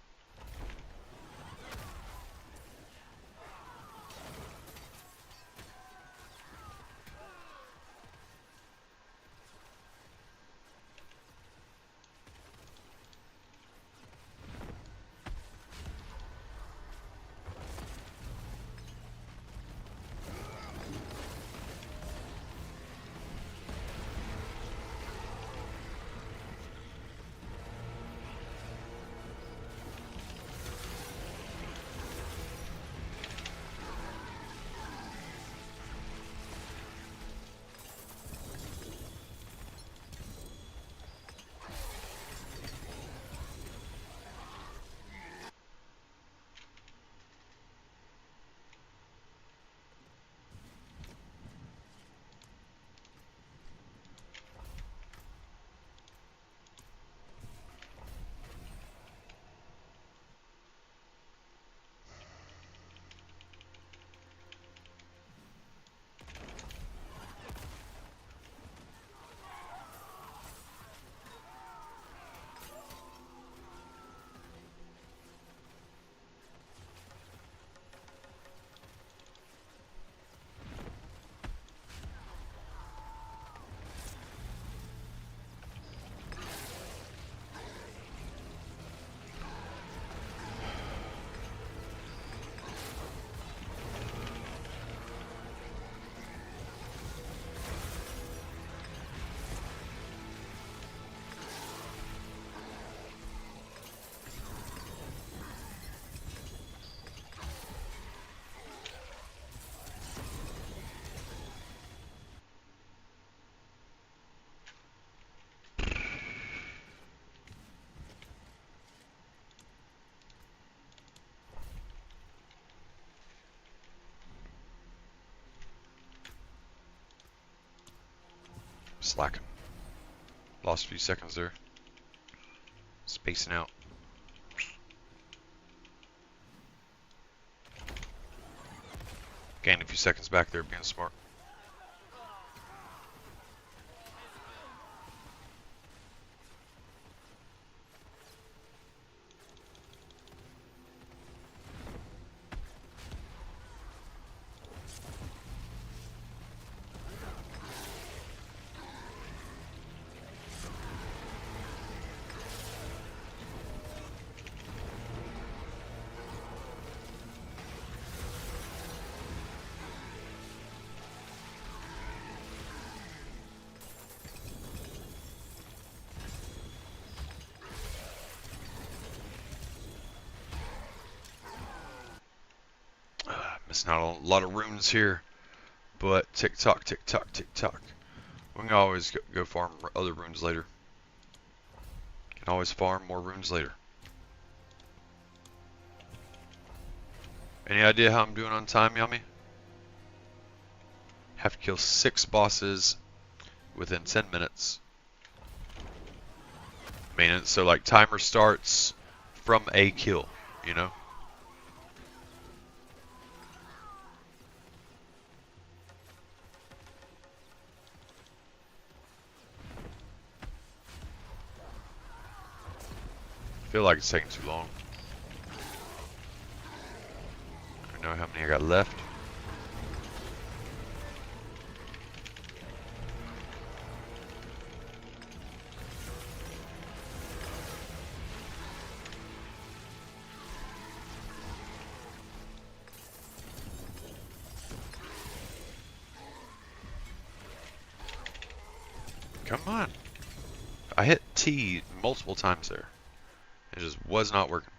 Slacking. Lost a few seconds there. Spacing out. Gained a few seconds back there, being smart. Missing out on a lot of runes here, but tick tock, tick tock, tick tock. We can always go farm other runes later. Can always farm more runes later. Any idea how I'm doing on time, Yummy? Have to kill 6 bosses within 10 minutes. I mean, so like timer starts from a kill, you know? I feel like it's taking too long. I don't know how many I got left. Come on. I hit T multiple times there. It just was not working.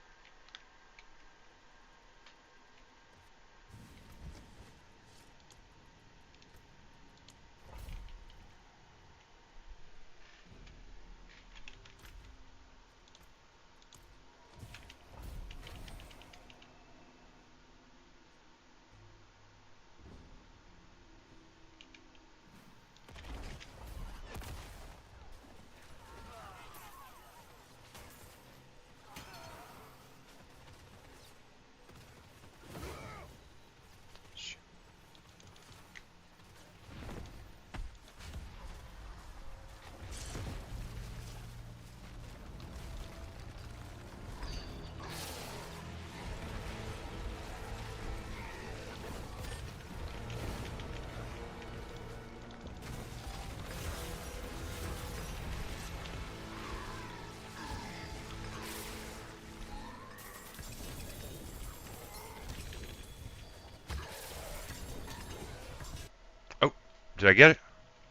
Oh, did I get it?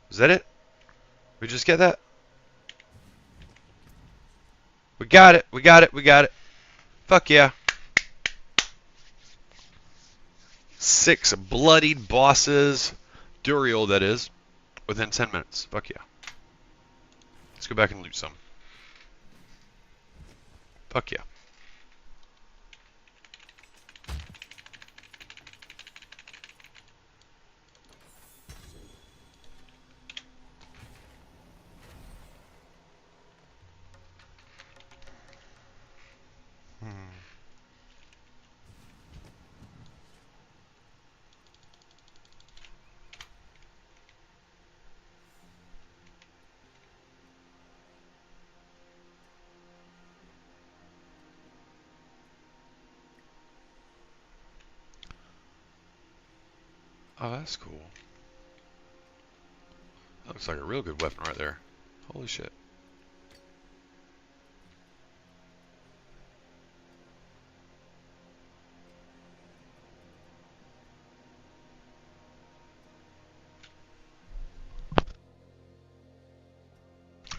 Is that it? We just get that? We got it. We got it. We got it. Fuck yeah. 6 bloodied bosses. Duriel, that is. Within 10 minutes. Fuck yeah. Let's go back and loot some. Fuck yeah. Oh, that's cool. That looks like a real good weapon right there. Holy shit.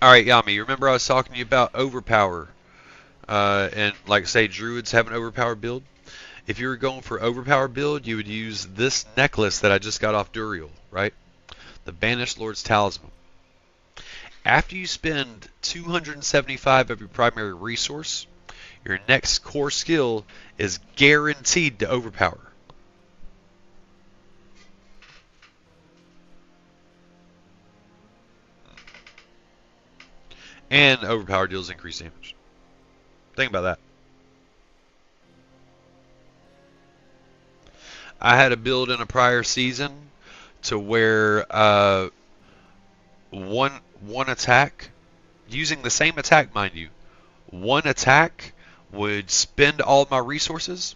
Alright, Yami, you remember I was talking to you about overpower? And like say druids have an overpower build? If you were going for overpower build, you would use this necklace that I just got off Duriel, right? The Banished Lord's Talisman. After you spend 275 of your primary resource, your next core skill is guaranteed to overpower. And overpower deals increased damage. Think about that. I had a build in a prior season to where one attack, using the same attack, mind you, one attack would spend all my resources,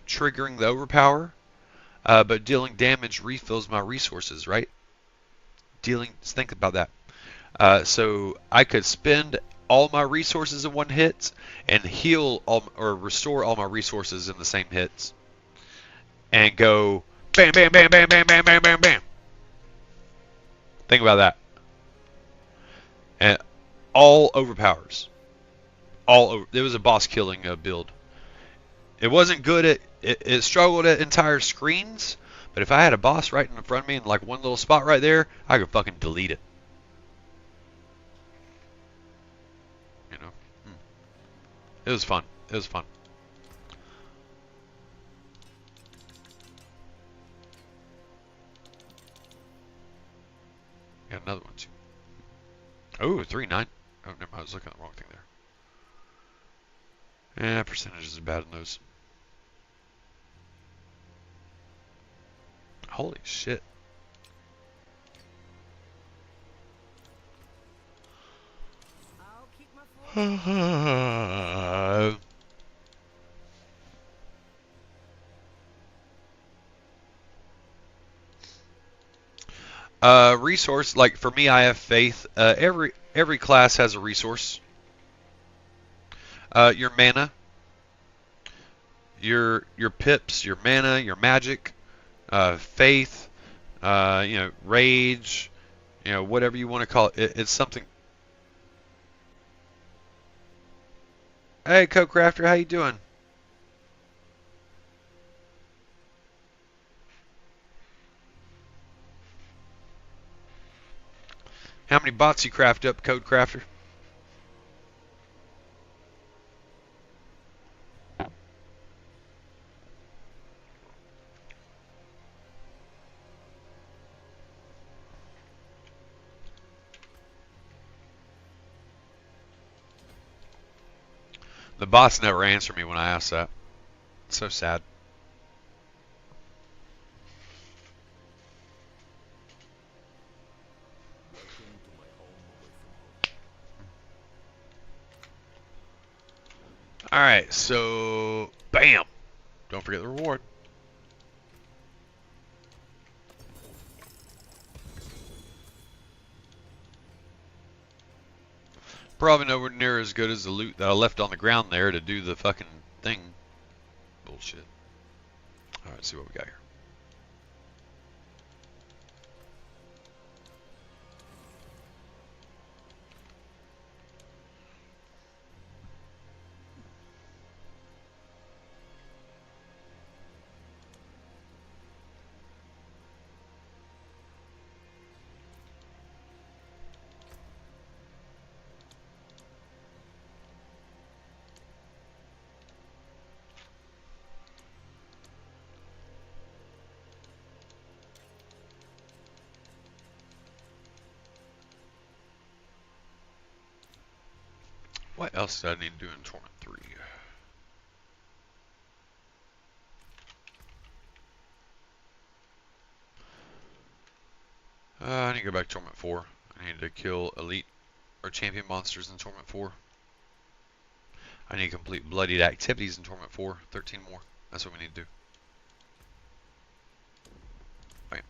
triggering the overpower, but dealing damage refills my resources, right? Think about that. So I could spend all my resources in one hit and heal or restore all my resources in the same hits, and go bam, bam, bam, bam, bam, bam, bam, bam, bam. Think about that. And all overpowers. It was a boss killing build. It wasn't good at it struggled at entire screens, but if I had a boss right in front of me in like one little spot right there, I could fucking delete it. You know? It was fun. It was fun. Got another one too. Oh, 3-9. Oh, never mind. I was looking at the wrong thing there. Yeah, percentages are bad in those. Holy shit. I'll keep my fortune. Resource, like for me, I have faith. Every class has a resource. Your mana, your pips, your mana, your magic, faith, rage, You know, whatever you want to call it. It's something. Hey, Coke Crafter, how you doing? How many bots you craft up, Code Crafter? The bots never answer me when I ask that. It's so sad. Welcome to my home away from home. Alright, so bam! Don't forget the reward. Probably nowhere near as good as the loot that I left on the ground there to do the fucking thing. Bullshit. Alright, let's see what we got here. What else did I need to do in Torment 3? I need to go back to Torment 4. I need to kill elite or champion monsters in Torment 4. I need to complete bloodied activities in Torment 4. 13 more. That's what we need to do. Okay.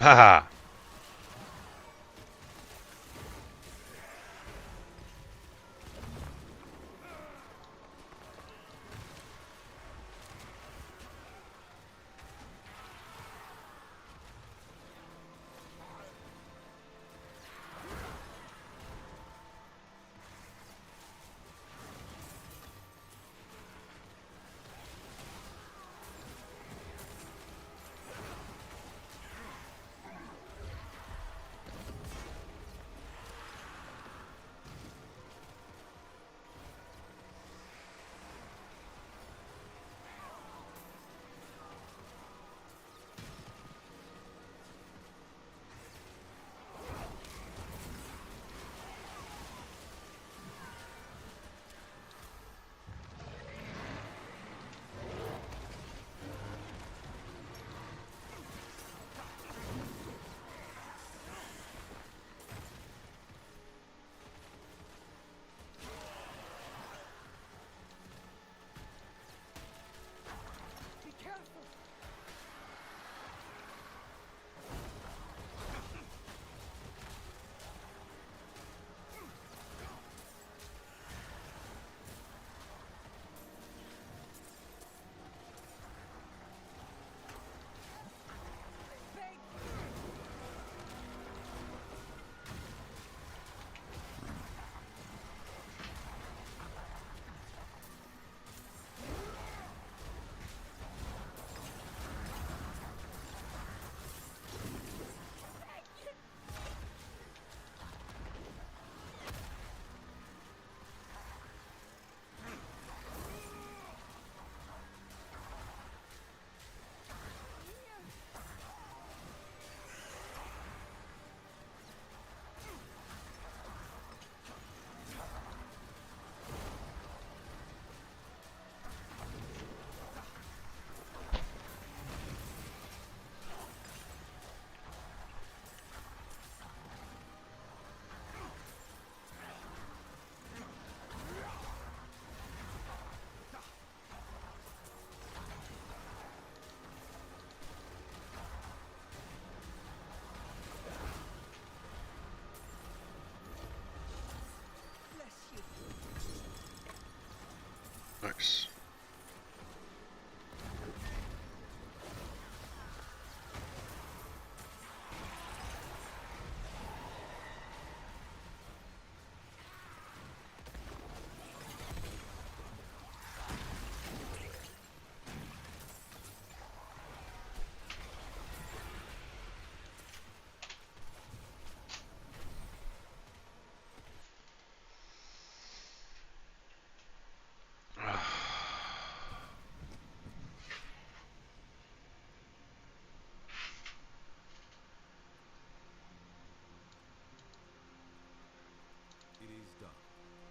Haha.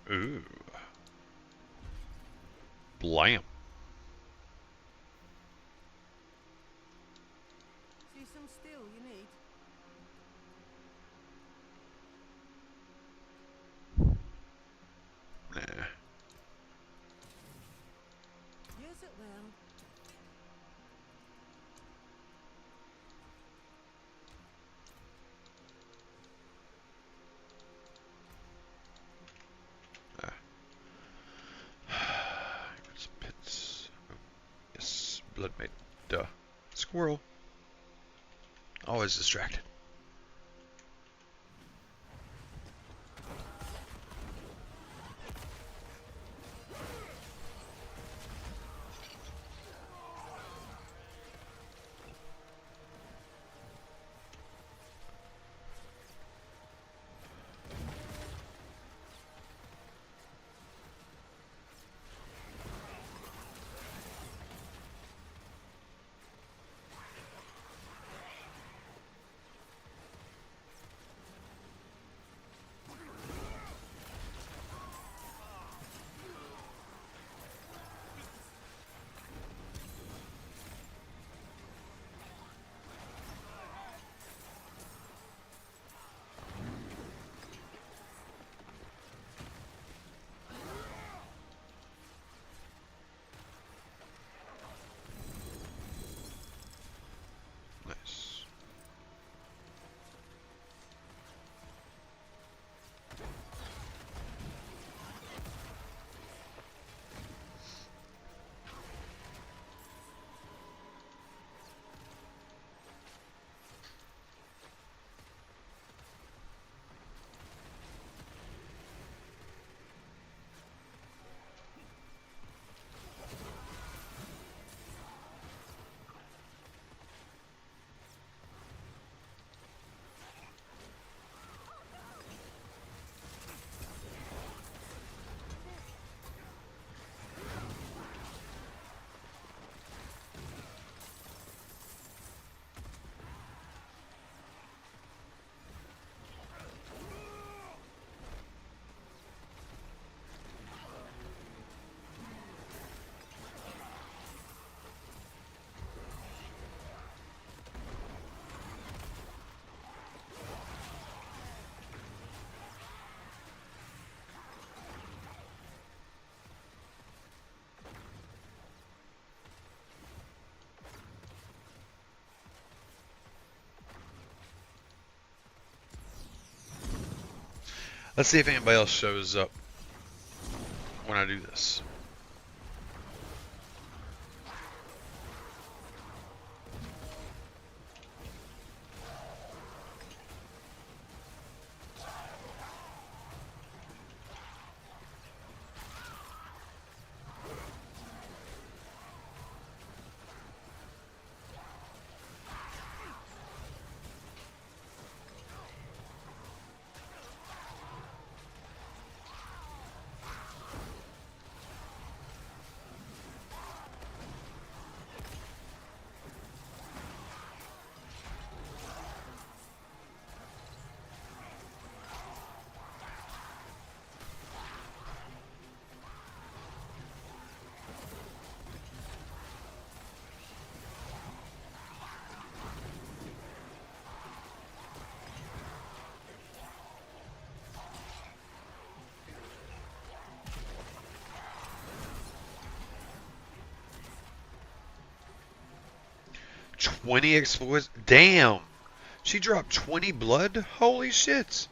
Ooh. Blam. See some steel you need? Nah. Use it well. It's pits. Oh, yes, blood mate. Duh. Squirrel. Always distracted. Nice. Let's see if anybody else shows up when I do this. $20 exploits. Damn. She dropped 20 blood? Holy shit.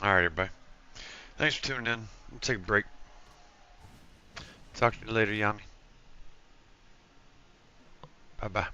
All right, everybody. Thanks for tuning in. We'll take a break. Talk to you later, Yami. Bye bye.